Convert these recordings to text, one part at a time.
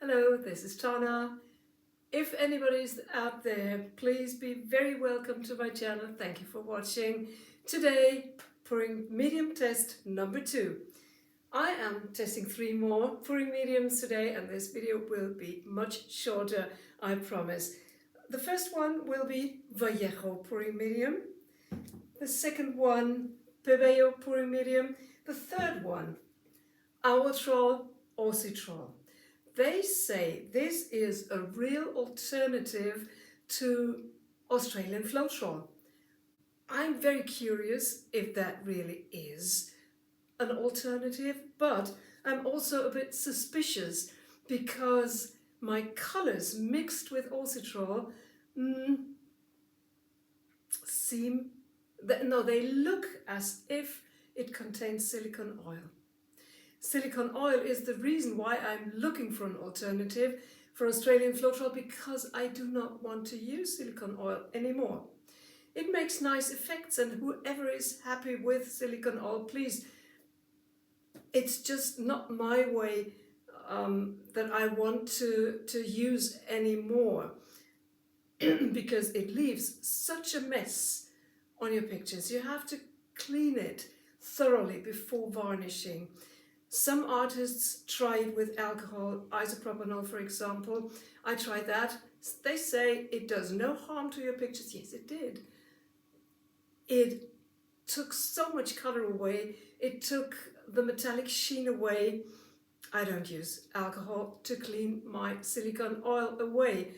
Hello, this is Tana. If anybody's out there, please be very welcome to my channel. Thank you for watching. Today, Pouringmedium Test number 2. I am testing 3 more Pouringmediums today, and this video will be much shorter, I promise. The first one will be Vallejo Pouringmedium. The second one, Pouringmedium Pouringmedium. The third one, Owatrol Owatrol. They say this is a real alternative to Australian floetrol. I'm very curious if that really is an alternative, but I'm also a bit suspicious because my colors mixed with Owatrol they look as if it contains silicone oil. Silicone oil is the reason why I'm looking for an alternative for Australian floetrol, because I do not want to use silicone oil anymore. It makes nice effects, and whoever is happy with silicone oil, please, it's just not my way that I want to use anymore because it leaves such a mess on your pictures. You have to clean it thoroughly before varnishing. Some artists try it with alcohol, isopropanol for example. I tried that. They say it does no harm to your pictures. Yes, it did. It took so much color away. It took the metallic sheen away. I don't use alcohol to clean my silicone oil away.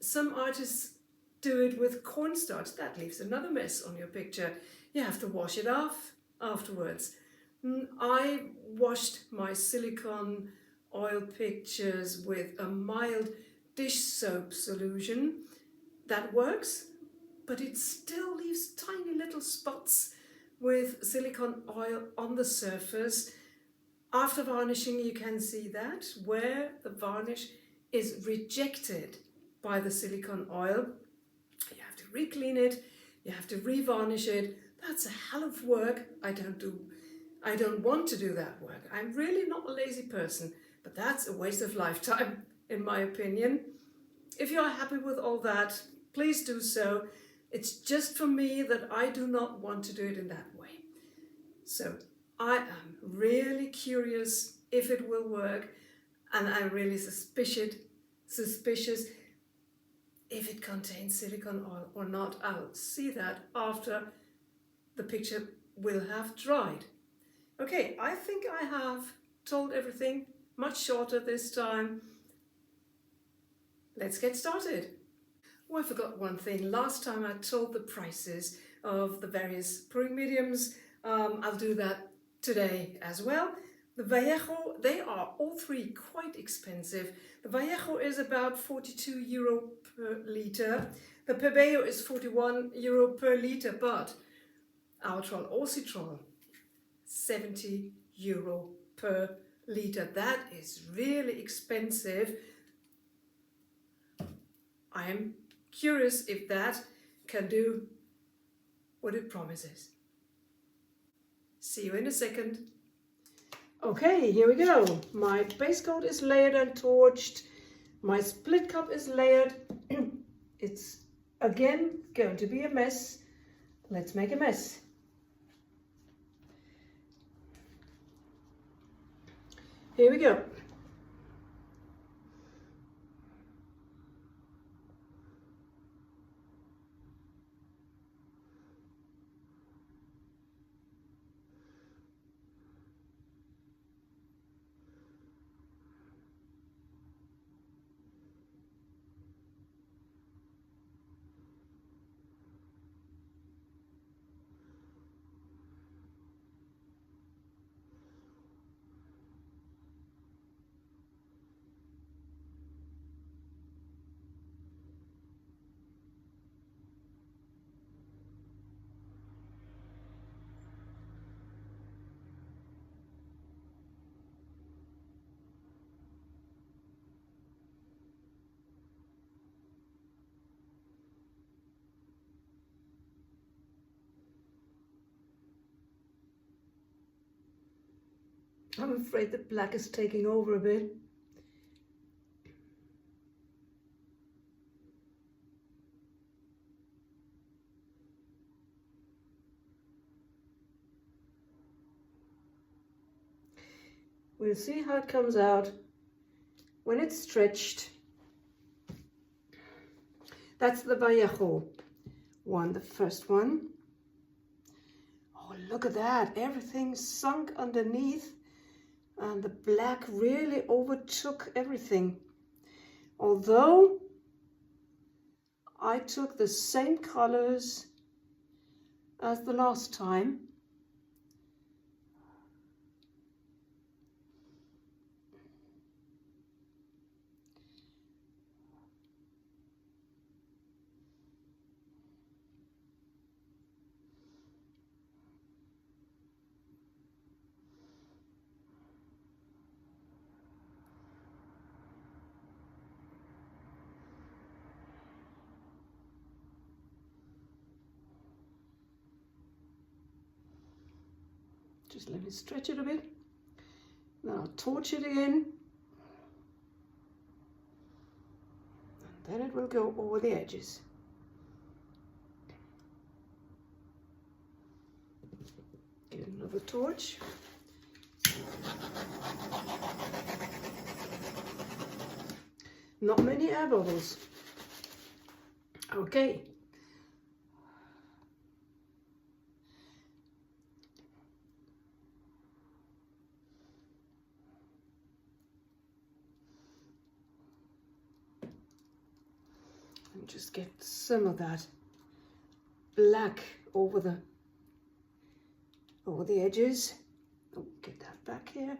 Some artists do it with cornstarch. That leaves another mess on your picture. You have to wash it off afterwards. I washed my silicone oil pictures with a mild dish soap solution. That works, but it still leaves tiny little spots with silicone oil on the surface. After varnishing, you can see that where the varnish is rejected by the silicone oil. You have to re-clean it, you have to re-varnish it. That's a hell of work. I don't want to do that work. I'm really not a lazy person, but that's a waste of lifetime, in my opinion. If you're happy with all that, please do so. It's just for me that I do not want to do it in that way. So I am really curious if it will work, and I'm really suspicious if it contains silicone oil or not. I'll see that after the picture will have dried. Okay, I think I have told everything, much shorter this time. Let's get started. Oh, I forgot one thing. Last time I told the prices of the various Pouringmediums. I'll do that today as well. The Vallejo, they are all three quite expensive. The Vallejo is about €42 per litre. The Pouringmedium is €41 per litre, but Owatrol Owatrol, €70 per litre. That is really expensive. I am curious if that can do what it promises. See you in a second. Okay, here we go. My base coat is layered and torched. My split cup is layered. It's again going to be a mess. Let's make a mess. Here we go. I'm afraid the black is taking over a bit. We'll see how it comes out when it's stretched. That's the Vallejo one, the first one. Oh, look at that. Everything's sunk underneath and the black really overtook everything. Although I took the same colors as the last time. Just let me stretch it a bit. Then I'll torch it again. And then it will go over the edges. Get another torch. Not many air bubbles. Okay. And just get some of that black over the edges. Oh, get that back here.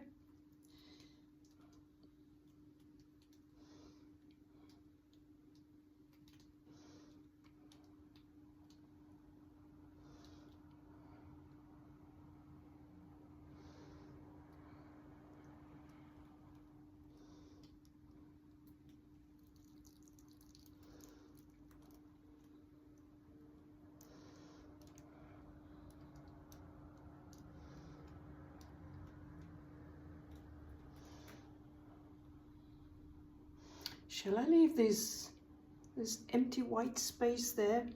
Shall I leave this empty white space there?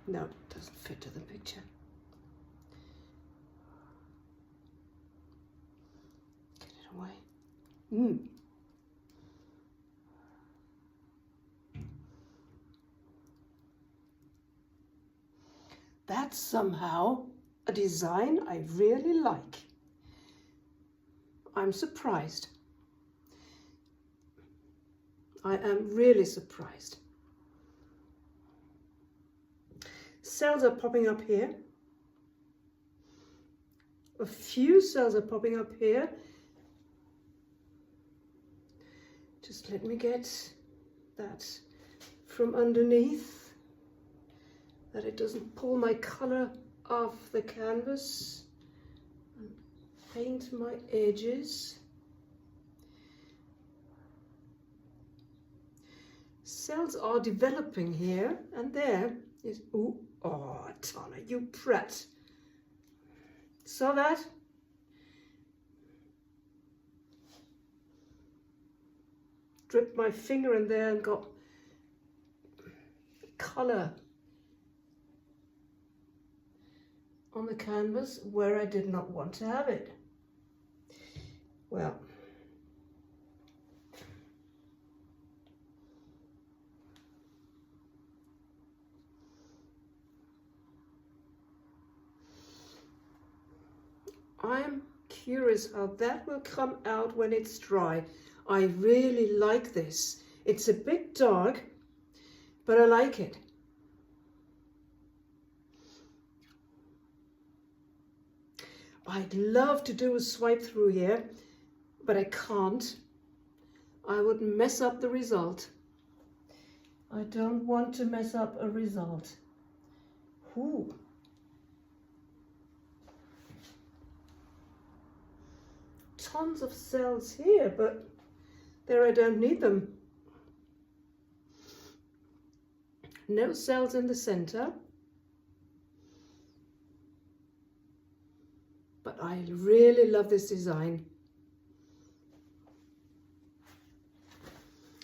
No, it doesn't fit to the picture. Get it away. That's somehow a design I really like. I'm surprised. I am really surprised. Cells are popping up here. A few cells are popping up here. Just let me get that from underneath, that it doesn't pull my color off the canvas, and paint my edges. Cells are developing here, and there is, ooh, oh, Tana, you prat. Saw that? Dripped my finger in there and got color on the canvas where I did not want to have it. Well, I'm curious how that will come out when it's dry. I really like this. It's a bit dark, but I like it. I'd love to do a swipe through here, but I can't. I would mess up the result. I don't want to mess up a result. Ooh. Tons of cells here, but there I don't need them. No cells in the center. But I really love this design.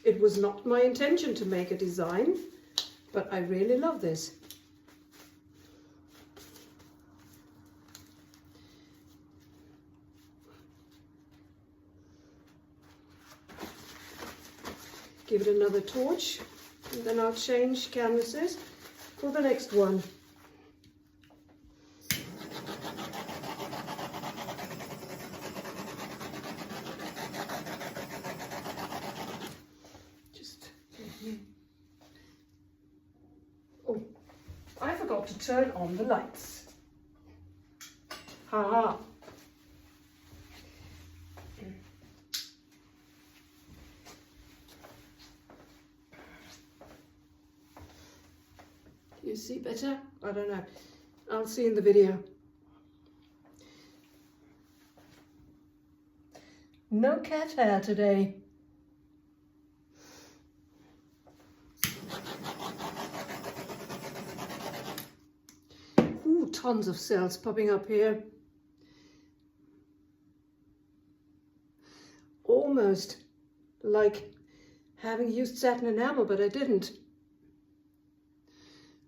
It was not my intention to make a design, but I really love this. Give it another torch, and then I'll change canvases for the next one. Oh, I forgot to turn on the lights. Ha! You see better? I don't know. I'll see in the video. No cat hair today. Ooh, tons of cells popping up here. Almost like having used satin enamel, but I didn't.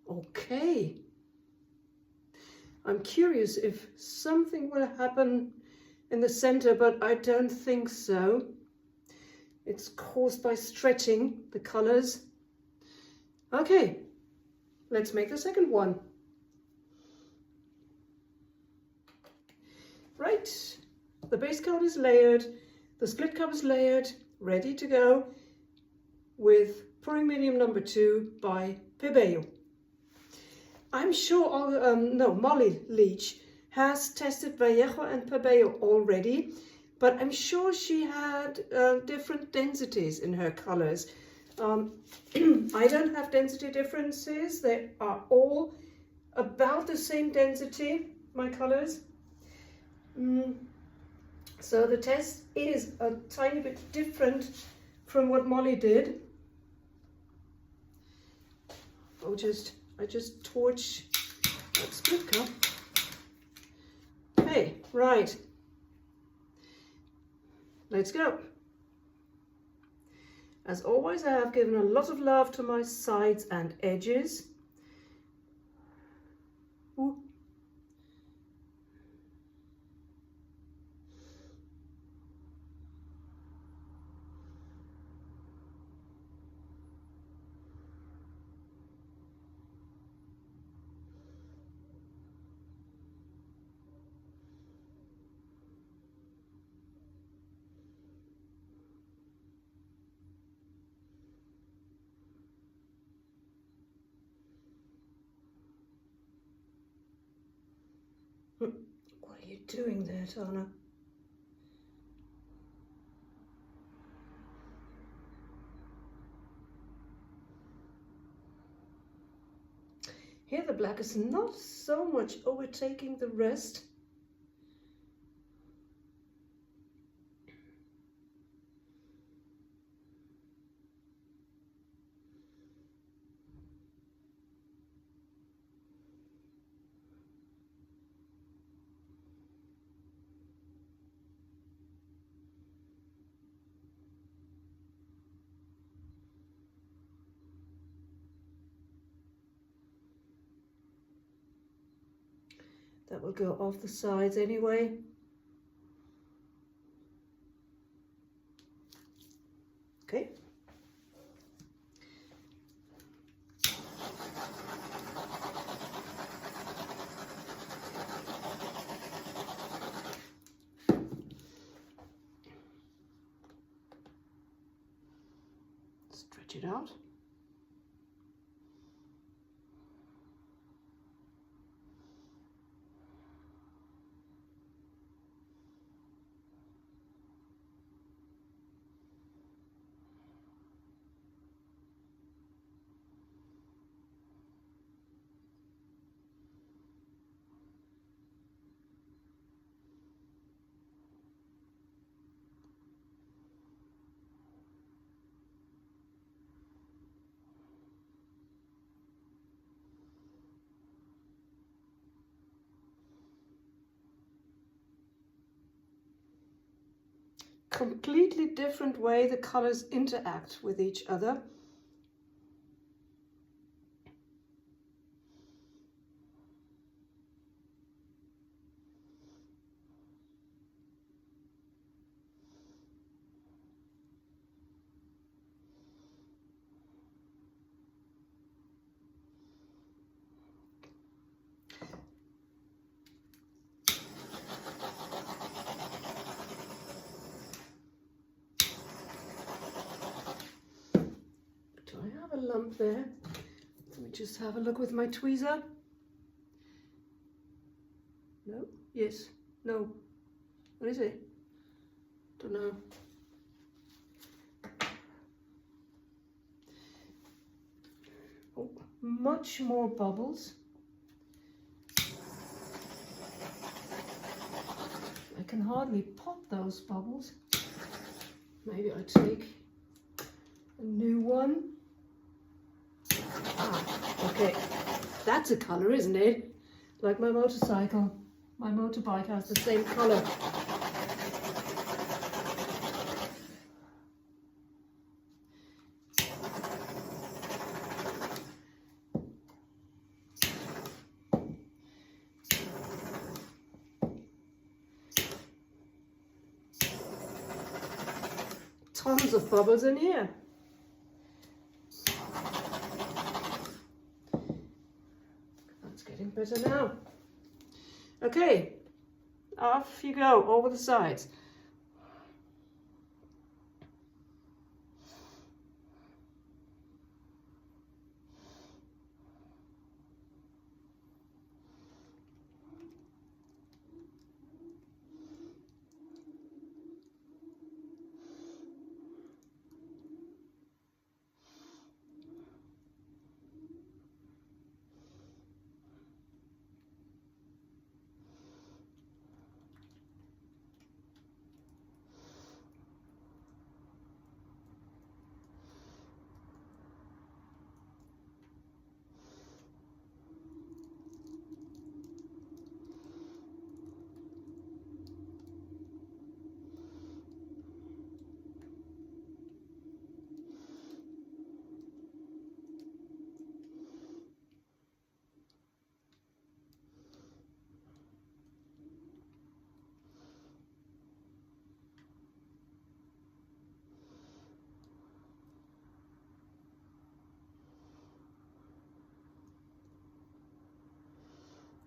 Okay. I'm curious if something will happen in the center, but I don't think so. It's caused by stretching the colors. Okay, let's make the second one. Right, the base coat is layered, the split cup is layered, ready to go with Pouringmedium number 2 by Pouringmedium. I'm sure Molly Leach has tested Vallejo and Pouringmedium already, but I'm sure she had different densities in her colors. I don't have density differences. They are all about the same density, my colors. So the test is a tiny bit different from what Molly did. I just torch that split cup. Okay, right. Let's go. As always, I have given a lot of love to my sides and edges. Ooh. What are you doing there, Tana? Here the black is not so much overtaking the rest. That will go off the sides anyway. Okay. Stretch it out. completely different way the colors interact with each other. Do I have a lump there? Let me just have a look with my tweezer. No? Yes? No? What is it? Don't know. Oh, much more bubbles. I can hardly pop those bubbles. Maybe I take a new one. Ah, okay. That's a colour, isn't it? Like my motorcycle. My motorbike has the same colour. Tons of bubbles in here. That's getting better now. Okay, off you go over the sides.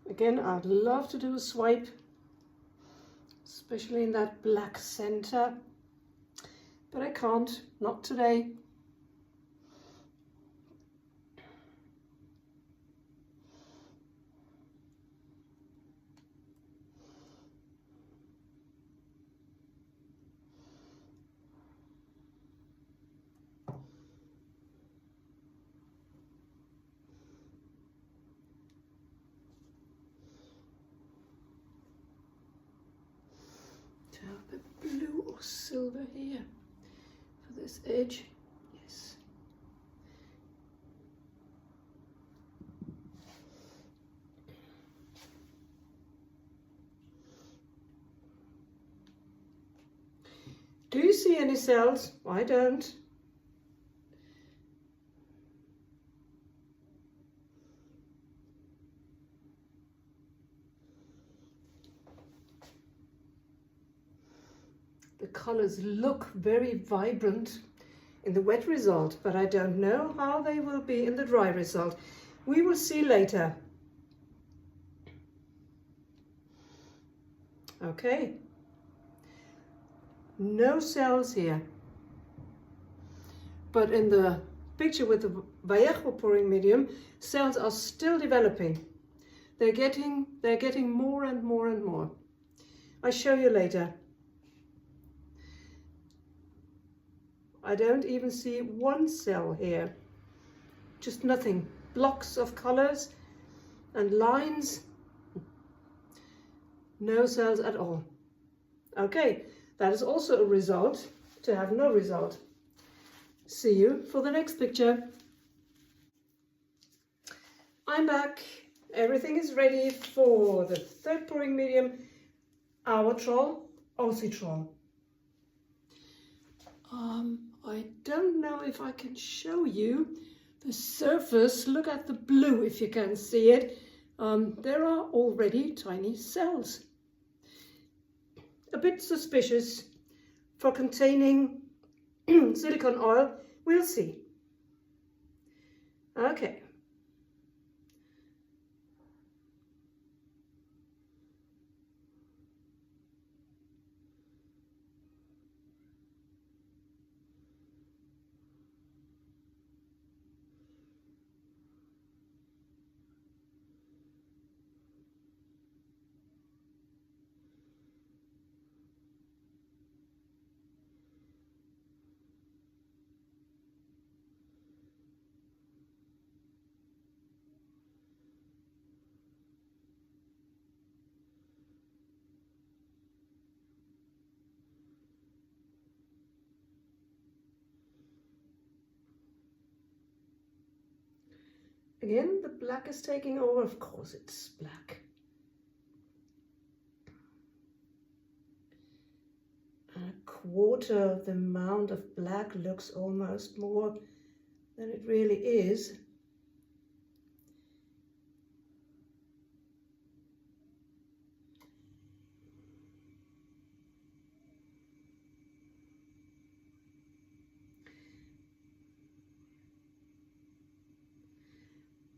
Again, I'd love to do a swipe, especially in that black center, but I can't, not today. To have a bit blue or silver here for this edge. Yes. Do you see any cells? I don't. The colors look very vibrant in the wet result, but I don't know how they will be in the dry result. We will see later. Okay. No cells here. But in the picture with the Vallejo pouring medium, cells are still developing. They're getting more and more and more. I'll show you later. I don't even see one cell here. Just nothing. Blocks of colors and lines. No cells at all. Okay, that is also a result to have no result. See you for the next picture. I'm back. Everything is ready for the third pouring medium, Owatrol, Owatrol. I don't know if I can show you the surface. Look at the blue if you can see it. There are already tiny cells. A bit suspicious for containing silicone oil. We'll see. Okay. Again, the black is taking over. Of course, it's black. And a quarter of the amount of black looks almost more than it really is.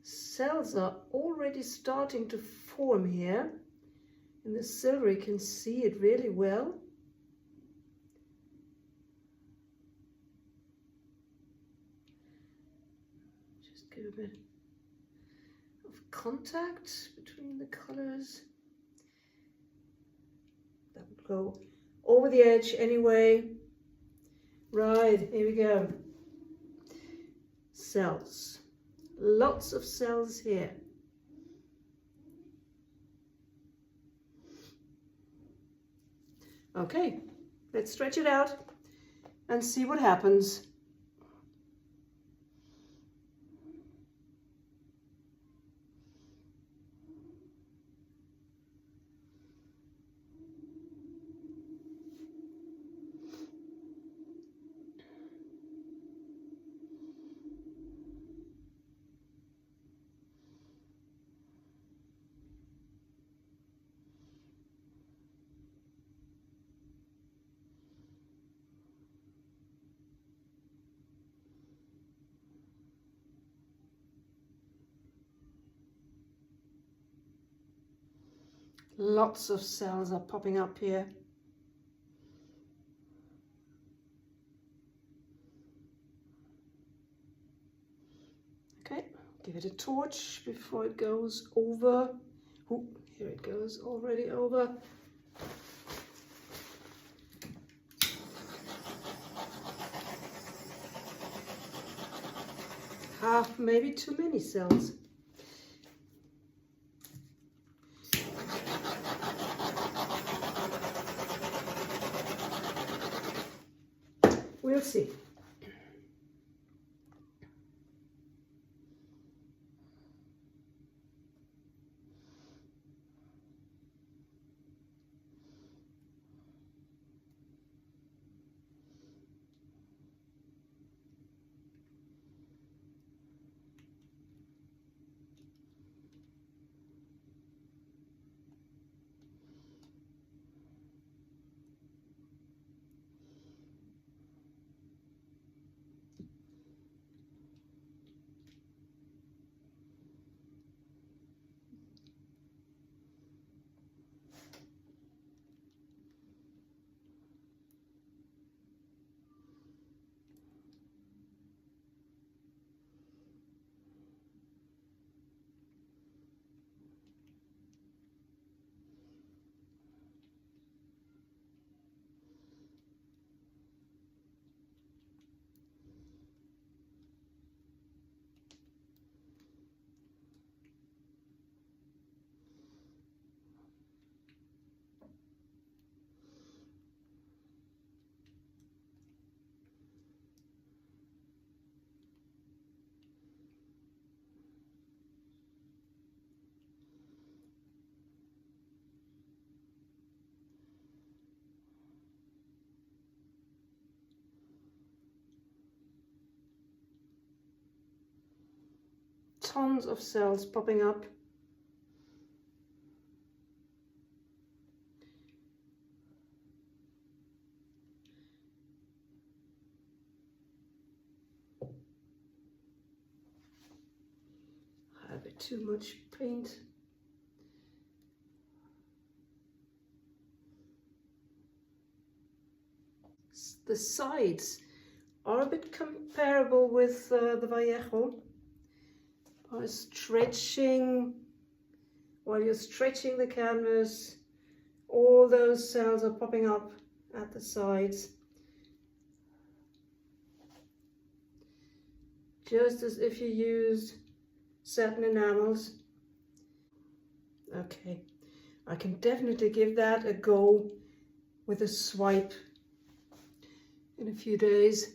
Cells are already starting to form here. In the silver, you can see it really well. Just give a bit of contact between the colors. That would go over the edge anyway. Right, here we go. Cells. Lots of cells here. Okay, let's stretch it out and see what happens. Lots of cells are popping up here. Okay, give it a torch before it goes over. Oh, here it goes, already over. Maybe too many cells. We'll see. tons of cells popping up. A bit too much paint. The sides are a bit comparable with the Vallejo. By stretching, while you're stretching the canvas, all those cells are popping up at the sides. Just as if you used satin enamels. Okay, I can definitely give that a go with a swipe in a few days.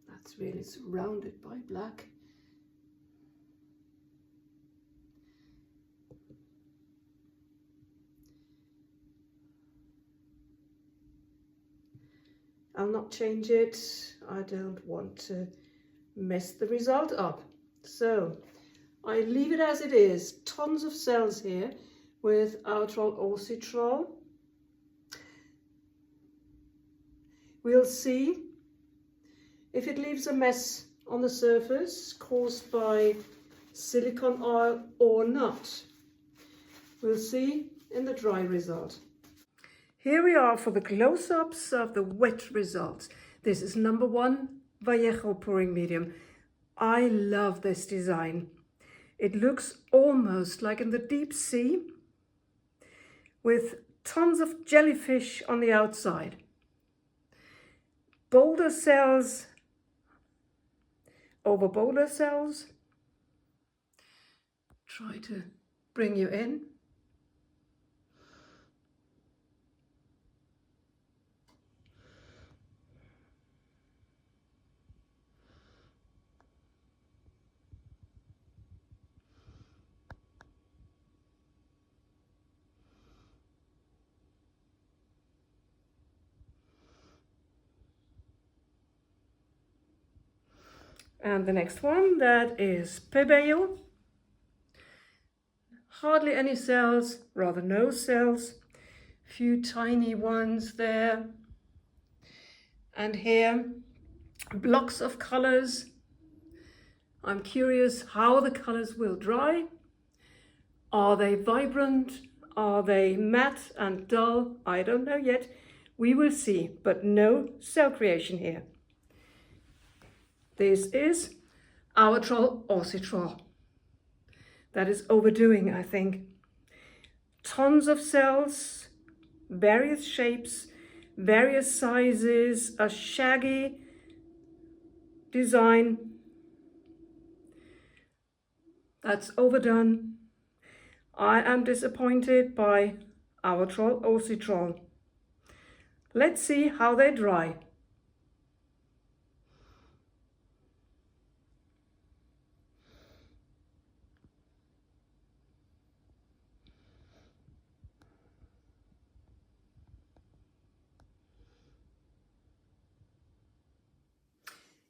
That's really surrounded by black. I'll not change it. I don't want to mess the result up. So I leave it as it is. Tons of cells here with Owatrol. We'll see if it leaves a mess on the surface caused by silicone oil or not. We'll see in the dry result. Here we are for the close-ups of the wet results. This is number 1 Vallejo pouring medium. I love this design. It looks almost like in the deep sea with tons of jellyfish on the outside. Boulder cells over boulder cells. Try to bring you in. And the next one, that is Pebeo. Hardly any cells, rather no cells. Few tiny ones there. And here, blocks of colors. I'm curious how the colors will dry. Are they vibrant? Are they matte and dull? I don't know yet. We will see, but no cell creation here. This is Owatrol. That is overdoing, I think. Tons of cells, various shapes, various sizes, a shaggy design. That's overdone. I am disappointed by Owatrol. Let's see how they dry.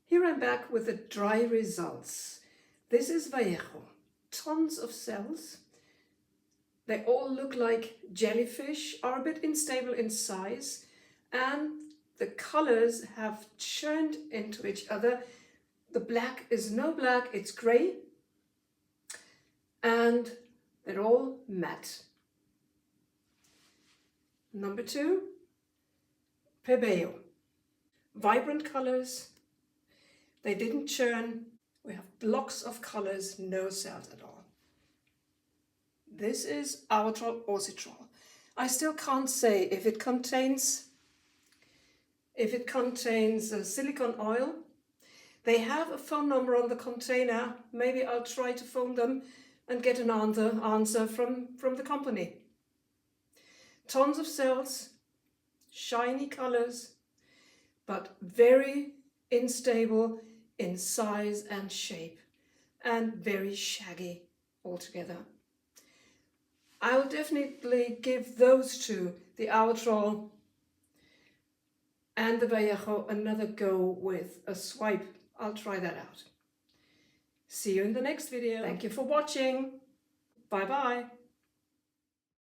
Here I'm back with the dry results. This is Vallejo. Tons of cells. They all look like jellyfish, are a bit unstable in size, and the colors have churned into each other. The black is no black, it's grey, and they're all matte. Number 2, Pebeo. Vibrant colors. They didn't churn. We have blocks of colors, no cells at all. This is Owatrol. I still can't say if it contains silicone oil. They have a phone number on the container. Maybe I'll try to phone them and get an answer from the company. Tons of cells, shiny colors, but very unstable in size and shape, and very shaggy altogether. I'll definitely give those two, the Owatrol and the Vallejo, another go with a swipe. I'll try that out. See you in the next video. Thank you for watching. Bye bye.